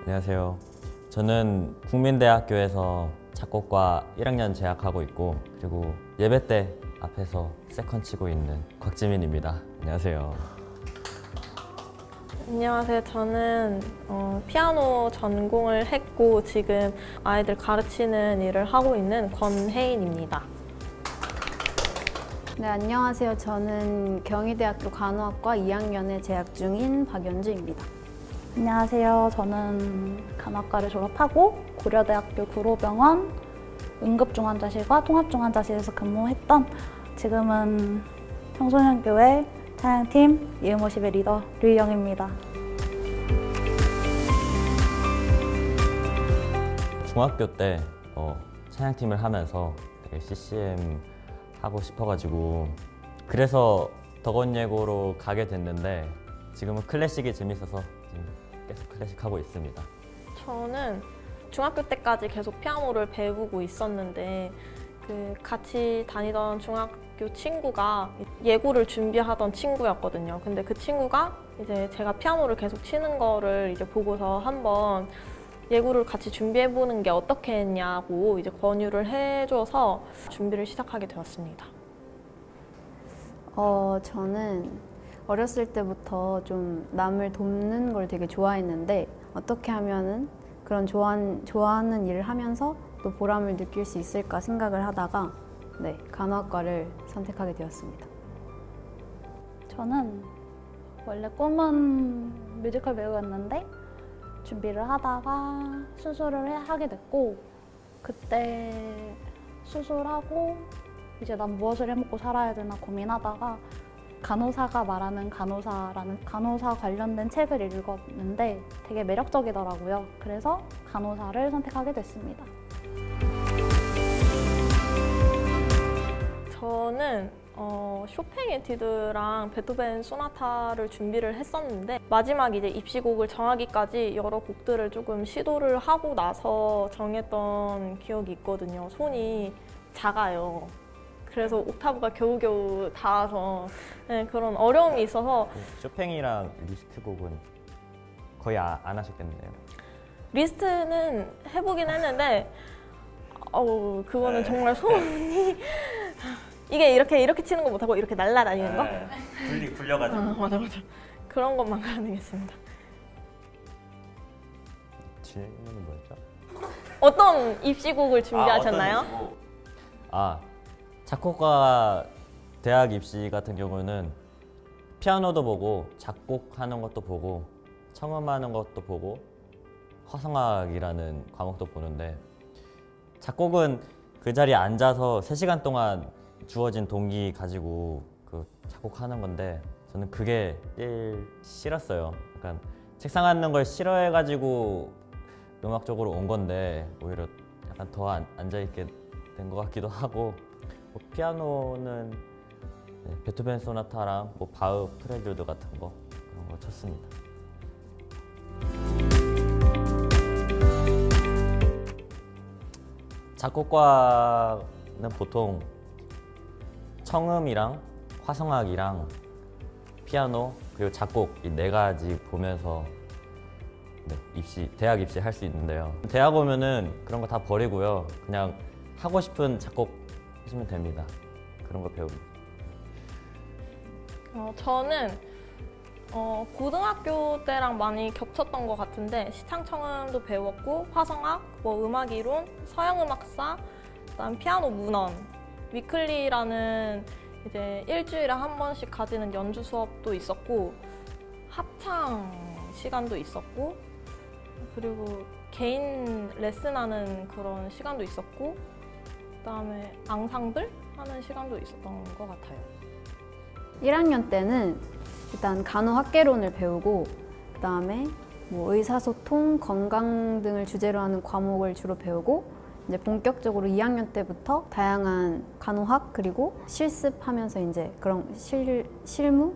안녕하세요. 저는 국민대학교에서 작곡과 1학년 재학하고 있고, 그리고 예배 때 앞에서 세컨 치고 있는 곽지민입니다. 안녕하세요. 안녕하세요. 저는 피아노 전공을 했고 지금 아이들 가르치는 일을 하고 있는 권혜인입니다. 네, 안녕하세요. 저는 경희대학교 간호학과 2학년에 재학 중인 박연주입니다. 안녕하세요. 저는 간호학과를 졸업하고 고려대학교 구로병원 응급중환자실과 통합중환자실에서 근무했던, 지금은 청소년교회 찬양팀 이음오십의 리더 류희영입니다. 중학교 때 찬양팀을 하면서 되게 CCM 하고 싶어가지고, 그래서 덕원예고로 가게 됐는데 지금은 클래식이 재밌어서 지금 계속 클래식 하고 있습니다. 저는 중학교 때까지 계속 피아노를 배우고 있었는데 같이 다니던 중학교 친구가 예고를 준비하던 친구였거든요. 근데 그 친구가 이제 제가 피아노를 계속 치는 거를 이제 보고서 한번 예고를 같이 준비해보는 게 어떻겠냐고 이제 권유를 해줘서 준비를 시작하게 되었습니다. 저는 어렸을 때부터 좀 남을 돕는 걸 되게 좋아했는데, 어떻게 하면은 그런 좋아하는 일을 하면서 또 보람을 느낄 수 있을까 생각을 하다가 간호학과를 선택하게 되었습니다. 저는 원래 꿈은 뮤지컬 배우였는데 준비를 하다가 수술을 하게 됐고, 그때 수술하고 이제 난 무엇을 해먹고 살아야 되나 고민하다가 간호사가 말하는 간호사라는 간호사 관련된 책을 읽었는데 되게 매력적이더라고요. 그래서 간호사를 선택하게 됐습니다. 저는 쇼팽 에튜드랑 베토벤 소나타를 준비를 했었는데, 마지막 이제 입시곡을 정하기까지 여러 곡들을 조금 시도를 하고 나서 정했던 기억이 있거든요. 손이 작아요. 그래서 옥타브가 겨우겨우 닿아서 그런 어려움이 있어서. 쇼팽이랑 리스트 곡은 거의 안 하셨겠네요. 리스트는 해보긴 했는데 그거는 정말 손이 이게 이렇게 치는 거 못하고 이렇게 날아다니는 거? 굴려가지고. 맞아. 그런 것만 가능했습니다. 질문은 뭐였죠? 어떤 입시곡을 준비하셨나요? 작곡가 대학 입시 같은 경우는 피아노도 보고 작곡하는 것도 보고 청음하는 것도 보고 화성학이라는 과목도 보는데, 작곡은 그 자리에 앉아서 3시간 동안 주어진 동기 가지고 작곡하는 건데, 저는 그게 제일 싫었어요. 약간 책상 앉는 걸 싫어해가지고 음악 쪽으로 온 건데 오히려 약간 더 앉아있게 된 것 같기도 하고, 피아노는 베토벤 소나타랑 바흐 프렐류드 같은 거 그런 거 쳤습니다. 작곡과는 보통 청음이랑 화성학이랑 피아노 그리고 작곡 이 4가지 보면서 대학 입시 할 수 있는데요. 대학 오면은 그런 거 다 버리고요. 그냥 하고 싶은 작곡 하시면 됩니다. 그런 거 배웁니다. 저는 고등학교 때랑 많이 겹쳤던 것 같은데, 시창청음도 배웠고 화성학, 음악이론, 서양음악사, 그다음 피아노 문헌, 위클리라는 이제 일주일에 한 번씩 가지는 연주 수업도 있었고, 합창 시간도 있었고, 그리고 개인 레슨하는 그런 시간도 있었고, 그다음에 앙상블 하는 시간도 있었던 것 같아요. 1학년 때는 일단 간호학개론을 배우고, 그 다음에 의사소통, 건강 등을 주제로 하는 과목을 주로 배우고, 이제 본격적으로 2학년 때부터 다양한 간호학 그리고 실습하면서 이제 그런 실무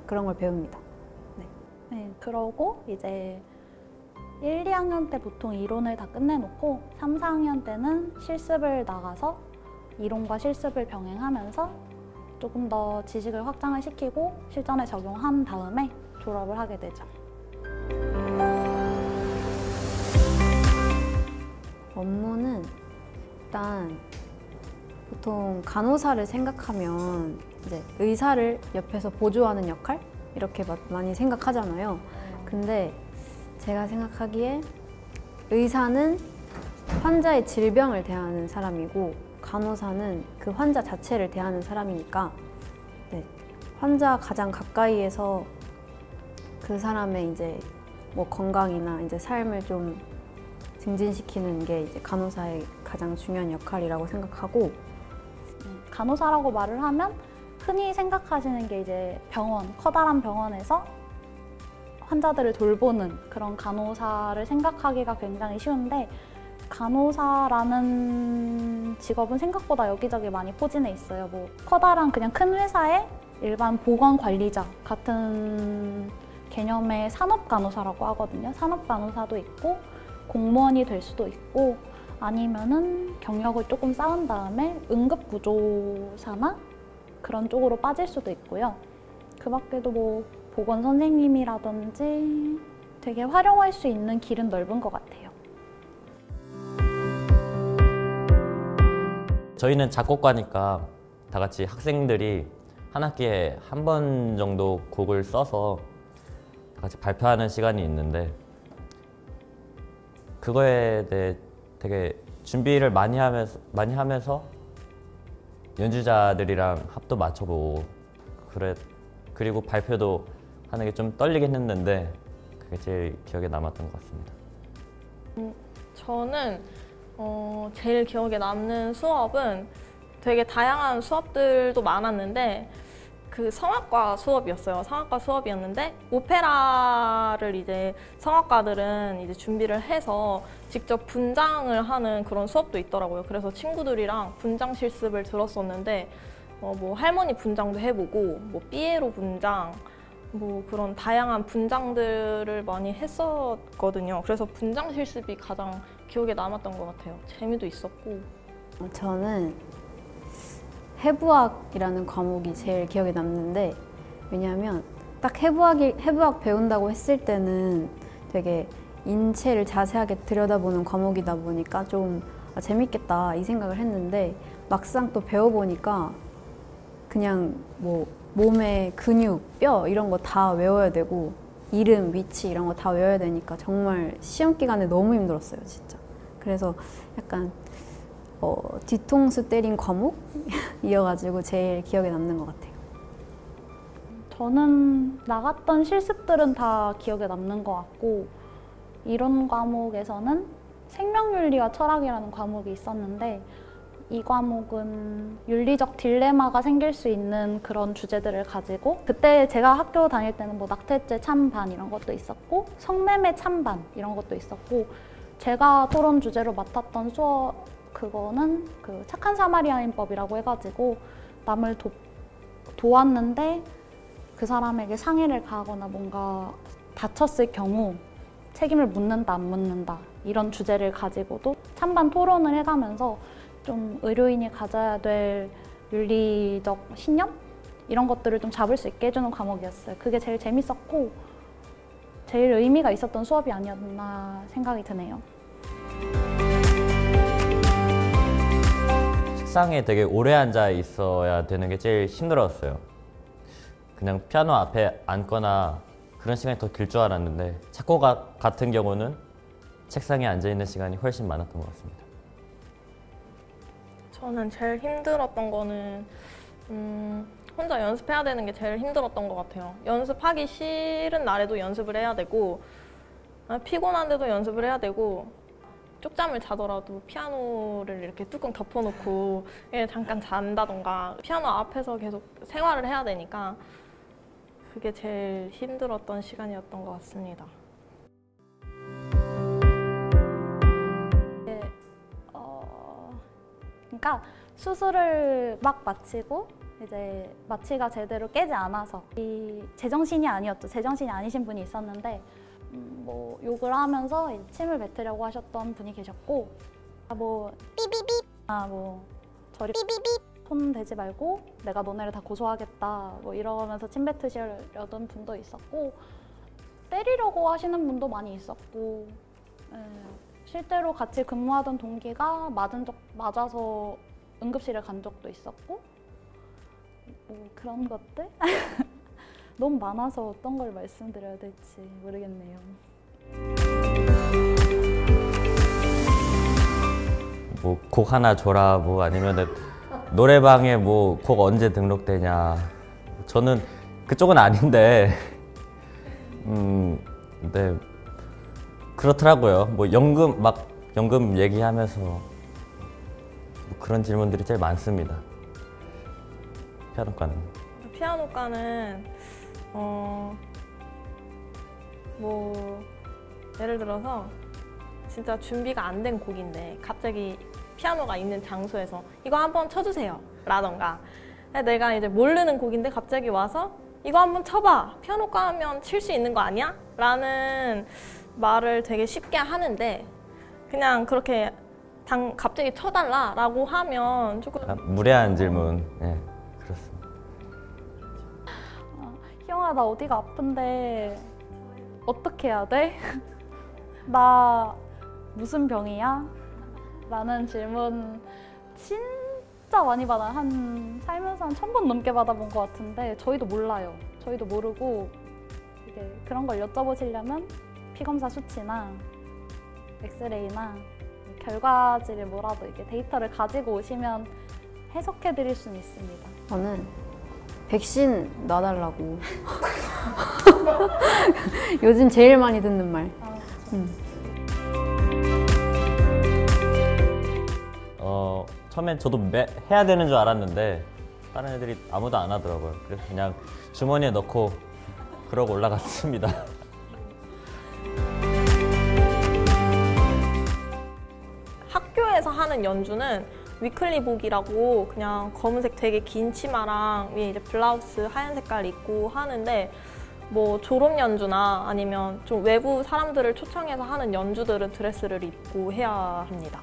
그런 걸 배웁니다. 그러고 이제 1, 2학년 때 보통 이론을 다 끝내놓고 3, 4학년 때는 실습을 나가서 이론과 실습을 병행하면서 조금 더 지식을 확장을 시키고 실전에 적용한 다음에 졸업을 하게 되죠. 보통 간호사를 생각하면 이제 의사를 옆에서 보조하는 역할? 이렇게 많이 생각하잖아요. 근데 제가 생각하기에 의사는 환자의 질병을 대하는 사람이고 간호사는 그 환자 자체를 대하는 사람이니까 네, 환자 가장 가까이에서 그 사람의 이제 뭐 건강이나 이제 삶을 좀 증진시키는 게 이제 간호사의 가장 중요한 역할이라고 생각하고 간호사라고 말을 하면 흔히 생각하시는 게 이제 병원, 커다란 병원에서 환자들을 돌보는 그런 간호사를 생각하기가 굉장히 쉬운데 간호사라는 직업은 생각보다 여기저기 많이 포진해 있어요. 뭐 커다란 그냥 큰 회사의 일반 보건 관리자 같은 개념의 산업 간호사라고 하거든요. 산업 간호사도 있고 공무원이 될 수도 있고 아니면은 경력을 조금 쌓은 다음에 응급구조사나 그런 쪽으로 빠질 수도 있고요. 그 밖에도 뭐 보건 선생님이라든지 되게 활용할 수 있는 길은 넓은 것 같아요. 저희는 작곡가니까 다 같이 학생들이 한 학기에 한 번 정도 곡을 써서 다 같이 발표하는 시간이 있는데 그거에 대해 되게 준비를 많이 하면서 연주자들이랑 합도 맞춰보고 그리고 발표도 하는 게 좀 떨리긴 했는데 그게 제일 기억에 남았던 것 같습니다. 저는 제일 기억에 남는 수업은 되게 다양한 수업들도 많았는데 그 성악과 수업이었어요. 성악과 수업이었는데 오페라를 이제 성악가들은 이제 준비를 해서 직접 분장을 하는 그런 수업도 있더라고요. 그래서 친구들이랑 분장 실습을 들었었는데 뭐 할머니 분장도 해보고 뭐 삐에로 분장 뭐 그런 다양한 분장들을 많이 했었거든요. 그래서 분장 실습이 가장 기억에 남았던 것 같아요. 재미도 있었고. 저는 해부학이라는 과목이 제일 기억에 남는데 왜냐하면 딱 해부학 배운다고 했을 때는 되게 인체를 자세하게 들여다보는 과목이다 보니까 좀 재밌겠다 이 생각을 했는데 막상 또 배워보니까 그냥 뭐 몸의 근육, 뼈 이런 거 다 외워야 되고 이름, 위치 이런 거 다 외워야 되니까 정말 시험 기간에 너무 힘들었어요, 진짜. 그래서 약간 뒤통수 때린 과목이어가지고 제일 기억에 남는 것 같아요. 저는 나갔던 실습들은 다 기억에 남는 것 같고 이론 과목에서는 생명윤리와 철학이라는 과목이 있었는데 이 과목은 윤리적 딜레마가 생길 수 있는 그런 주제들을 가지고 그때 제가 학교 다닐 때는 뭐 낙태죄 찬반 이런 것도 있었고 성매매 찬반 이런 것도 있었고 제가 토론 주제로 맡았던 수업 그거는 그 착한 사마리아인법이라고 해가지고 남을 도왔는데 그 사람에게 상해를 가하거나 뭔가 다쳤을 경우 책임을 묻는다 안 묻는다 이런 주제를 가지고도 찬반 토론을 해가면서 좀 의료인이 가져야 될 윤리적 신념? 이런 것들을 좀 잡을 수 있게 해주는 과목이었어요. 그게 제일 재밌었고 제일 의미가 있었던 수업이 아니었나 생각이 드네요. 책상에 되게 오래 앉아 있어야 되는 게 제일 힘들었어요. 그냥 피아노 앞에 앉거나 그런 시간이 더 길 줄 알았는데 작곡가 같은 경우는 책상에 앉아 있는 시간이 훨씬 많았던 것 같습니다. 저는 제일 힘들었던 거는 혼자 연습해야 되는 게 제일 힘들었던 것 같아요. 연습하기 싫은 날에도 연습을 해야 되고 피곤한데도 연습을 해야 되고 쪽잠을 자더라도 피아노를 이렇게 뚜껑 덮어놓고 잠깐 잔다던가 피아노 앞에서 계속 생활을 해야 되니까 그게 제일 힘들었던 시간이었던 것 같습니다. 그러니까 수술을 막 마치고 이제 마취가 제대로 깨지 않아서 이 제정신이 아니었죠. 제정신이 아니신 분이 있었는데 뭐 욕을 하면서 침을 뱉으려고 하셨던 분이 계셨고 뭐 삐삐삐 뭐 저리 삐삐삐 손 대지 말고 내가 너네를 다 고소하겠다 뭐 이러면서 침 뱉으시려던 분도 있었고 때리려고 하시는 분도 많이 있었고 실제로 같이 근무하던 동기가 맞아서 응급실에 간 적도 있었고 뭐 그런 것들? 너무 많아서 어떤 걸 말씀드려야 될지 모르겠네요. 뭐 곡 하나 줘라 뭐 아니면은 노래방에 뭐 곡 언제 등록되냐. 저는 그쪽은 아닌데 네 그렇더라고요. 뭐 연금 얘기하면서 뭐 그런 질문들이 제일 많습니다. 피아노과는. 피아노과는 뭐 예를 들어서 진짜 준비가 안 된 곡인데 갑자기 피아노가 있는 장소에서 이거 한번 쳐주세요 라던가, 내가 이제 모르는 곡인데 갑자기 와서 이거 한번 쳐봐, 피아노과 하면 칠 수 있는 거 아니야? 라는 말을 되게 쉽게 하는데 그냥 그렇게 갑자기 쳐달라 라고 하면 조금 무례한 질문. 네, 그렇습니다. 희영아, 나 어디가 아픈데 어떻게 해야 돼? 나 무슨 병이야? 라는 질문 진짜 많이 받아요. 살면서 한 1000번 넘게 받아본 것 같은데 저희도 몰라요. 저희도 모르고 이게 그런 걸 여쭤보시려면 피검사 수치나 엑스레이나 결과지를 뭐라도 이렇게 데이터를 가지고 오시면 해석해 드릴 수는 있습니다. 저는 백신 놔달라고. 요즘 제일 많이 듣는 말. 처음엔 저도 해야 되는 줄 알았는데 다른 애들이 아무도 안 하더라고요. 그래서 그냥 주머니에 넣고 그러고 올라갔습니다. 학교에서 하는 연주는 위클리복이라고 그냥 검은색 되게 긴 치마랑 위에 이제 블라우스 하얀 색깔 입고 하는데, 뭐 졸업 연주나 아니면 좀 외부 사람들을 초청해서 하는 연주들은 드레스를 입고 해야 합니다.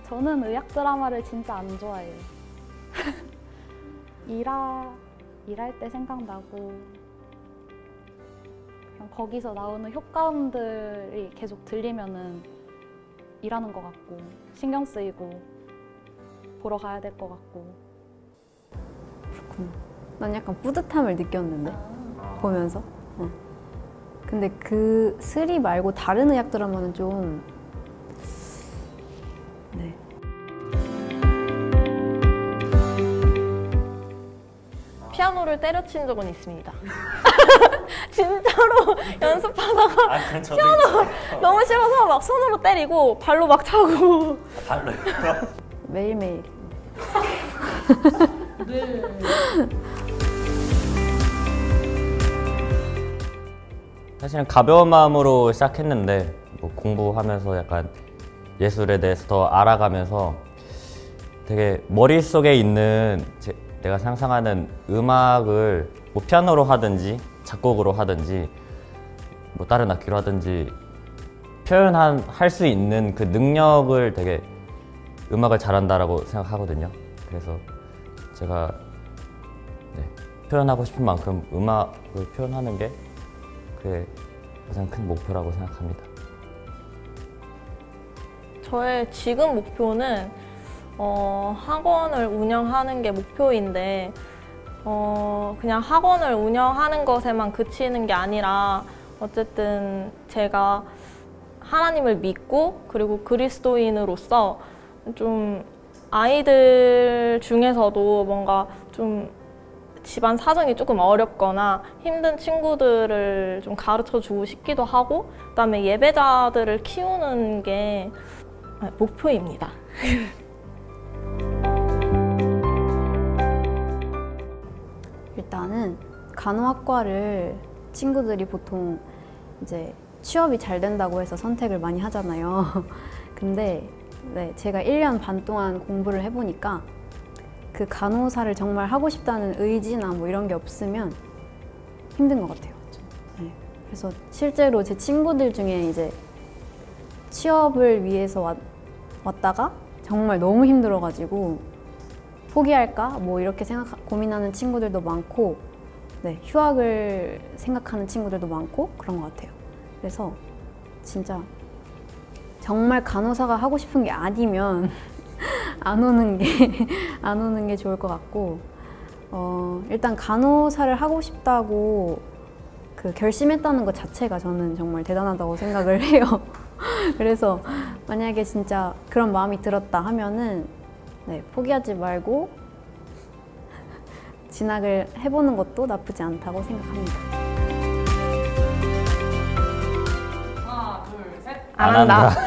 저는 의학 드라마를 진짜 안 좋아해요. 일할 때 생각나고 그냥 거기서 나오는 효과음들이 계속 들리면은 일하는 것 같고 신경 쓰이고 보러 가야 될 것 같고. 그렇구나. 난 약간 뿌듯함을 느꼈는데 보면서. 근데 그 스리 말고 다른 의학 드라마는 좀 네. 피아노를 때려친 적은 있습니다. 진짜로 연습하다가 피아노 너무 싫어서 막 손으로 때리고 발로 막 차고. 발로요? 매일매일. 사실은 가벼운 마음으로 시작했는데 뭐 공부하면서 약간 예술에 대해서 더 알아가면서 되게 머릿속에 있는 내가 상상하는 음악을 뭐 피아노로 하든지 작곡으로 하든지 뭐 다른 악기로 하든지 표현할 수 있는 그 능력을 되게 음악을 잘한다라고 생각하거든요. 그래서 제가 표현하고 싶은 만큼 음악을 표현하는 게 그게 가장 큰 목표라고 생각합니다. 저의 지금 목표는 학원을 운영하는 게 목표인데 그냥 학원을 운영하는 것에만 그치는 게 아니라 어쨌든 제가 하나님을 믿고 그리고 그리스도인으로서 좀 아이들 중에서도 뭔가 좀 집안 사정이 조금 어렵거나 힘든 친구들을 좀 가르쳐 주고 싶기도 하고, 그다음에 예배자들을 키우는 게 목표입니다. 일단은 간호학과를 친구들이 보통 이제 취업이 잘 된다고 해서 선택을 많이 하잖아요. 근데 제가 1년 반 동안 공부를 해보니까 그 간호사를 정말 하고 싶다는 의지나 뭐 이런 게 없으면 힘든 것 같아요. 그래서 실제로 제 친구들 중에 이제 취업을 위해서 왔다가 정말 너무 힘들어가지고 포기할까? 뭐 이렇게 고민하는 친구들도 많고, 휴학을 생각하는 친구들도 많고 그런 것 같아요. 그래서 진짜 정말 간호사가 하고 싶은 게 아니면 안 오는 게 좋을 것 같고, 일단 간호사를 하고 싶다고 그 결심했다는 것 자체가 저는 정말 대단하다고 생각을 해요. 그래서 만약에 진짜 그런 마음이 들었다 하면은 네, 포기하지 말고 진학을 해보는 것도 나쁘지 않다고 생각합니다. 안 한다.